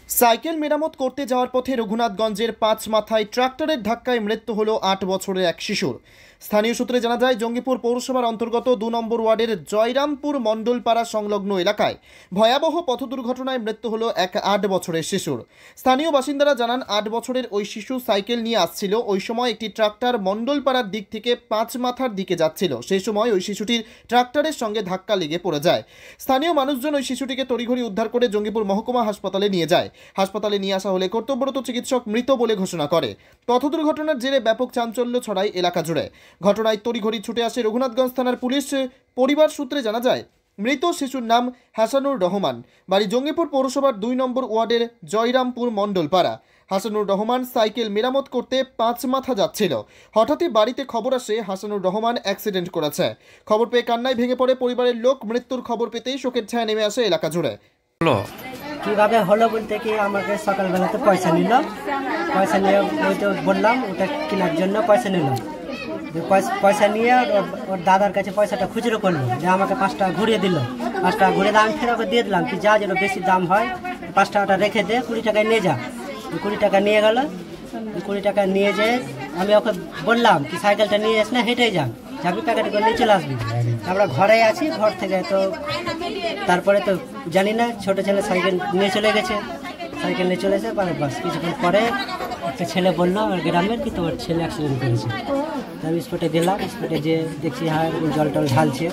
Cycle মেরামত করতে যাওয়ার পথে রঘুনাথগঞ্জের পাঁচ মাথায় ট্রাক্টরের ধাক্কায় মৃত্যু হলো ৮ বছরের এক শিশুর। স্থানীয় সূত্রে জানা যায়, জঙ্গিপুর পৌরসভার অন্তর্গত ২ নম্বর ওয়ার্ডের জয়রামপুর মণ্ডলপাড়া সংলগ্ন এলাকায় ভয়াবহ পথ দুর্ঘটনায় মৃত্যু হলো এক ৮ বছরের শিশুর। স্থানীয় বাসিন্দারা জানান, ৮ বছরের ওই শিশু সাইকেল নিয়ে আসছিল। ওই সময় একটি ট্রাক্টর মণ্ডলপাড়ার দিক থেকে পাঁচ মাথার দিকে যাচ্ছিল। সেই সময় ওই শিশুটির ট্রাক্টরের সঙ্গে ধাক্কা লেগে পড়ে যায়। স্থানীয় মানুষজন ওই শিশুটিকে তড়িঘড়ি উদ্ধার করে জঙ্গিপুর মহকুমা হাসপাতালে নিয়ে যায়। হাসপাতালে নিয়ে আসা হলে কর্তব্যরত চিকিৎসক মৃত বলে ঘোষণা করে। পথ দুর্ঘটনার জেরে ব্যাপক চাঞ্চল্য ছড়ায় এলাকা জুড়ে। ঘটনায় তড়িঘড়ি ছুটে আসে রঘুনাথগঞ্জ থানার পুলিশ। পরিবার সূত্রে জানা যায়, মৃত শিশুর নাম হাসানুর রহমান, বাড়ি জঙ্গিপুর পৌরসভার ২ নম্বর ওয়ার্ডের জয়রামপুর মণ্ডলপাড়া। হাসানুর রহমান সাইকেল মেরামত করতে পাঁচ মাথা যাচ্ছিল। হঠাৎই বাড়িতে খবর আসে হাসানুর রহমান অ্যাক্সিডেন্ট করেছে। খবর পেয়ে কান্নায় ভেঙে পড়ে পরিবারের লোক। মৃত্যুর খবর পেতেই শোকের ছায়া নেমে আসে এলাকা জুড়ে। কিভাবে হলো বলতে কি, আমাকে সকালবেলাতে পয়সা নিল। পয়সা নিয়ে ওইটা বললাম, ওটা কেনার জন্য পয়সা নিল। পয়সা নিয়ে ওর দাদার কাছে পয়সাটা খুচরো করলো, যে আমাকে ৫ টাকা ঘুরিয়ে দিল। ৫ টাকা ঘুরিয়ে দিয়ে আমি ফের ওকে দিয়ে দিলাম, কি যা যেন বেশি দাম হয় ৫ টাকাটা রেখে দে, ২০ টাকায় নিয়ে যা। ২০ টাকা নিয়ে গেল। ২০ টাকা নিয়ে যেয়ে আমি ওকে বললাম কি সাইকেলটা নিয়ে যাস না, হেঁটেই যা, যাবি প্যাকেট করে নিয়ে চলে আসবি। আমরা ঘরেই আছি, ঘর থেকে তো তারপরে তো জানি না, ছোটো ছেলে সাইকেল নিয়ে চলে গেছে। সাইকেল নিয়ে চলে এসে বাস কিছুক্ষণ পরে একটা ছেলে বললো আমার গ্রামের, কি তোমার ছেলে অ্যাক্সিডেন্ট করেছে। আমি স্পটে গেলাম। স্পটে যে দেখছি হ্যাঁ জল টল ঢালছে।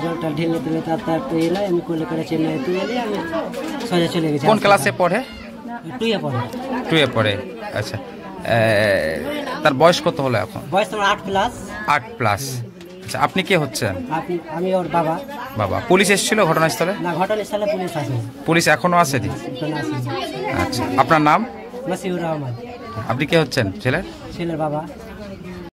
জলটা ঢেলে দিলে তার তো এলাই, আমি কোলে করে চেন্নাই তুই এলি, আমি সোজা চলে গেছি। কোন ক্লাসে পড়ে? 2 এ পড়ে। 2 এ পড়ে, আচ্ছা। তার বয়স কত হলো এখন? বয়স তোমার 8 প্লাস। 8 প্লাস, আচ্ছা। আপনি কে হচ্ছেন? আমি ওর বাবা। বাবা। পুলিশ এসেছিল ঘটনাস্থলে? না, ঘটনাস্থলে পুলিশ আসেনি। পুলিশ এখনো আসেনি? আচ্ছা। আপনার নাম? মাসিউর রহমান। আপনি কে হচ্ছেন? ছেলের বাবা।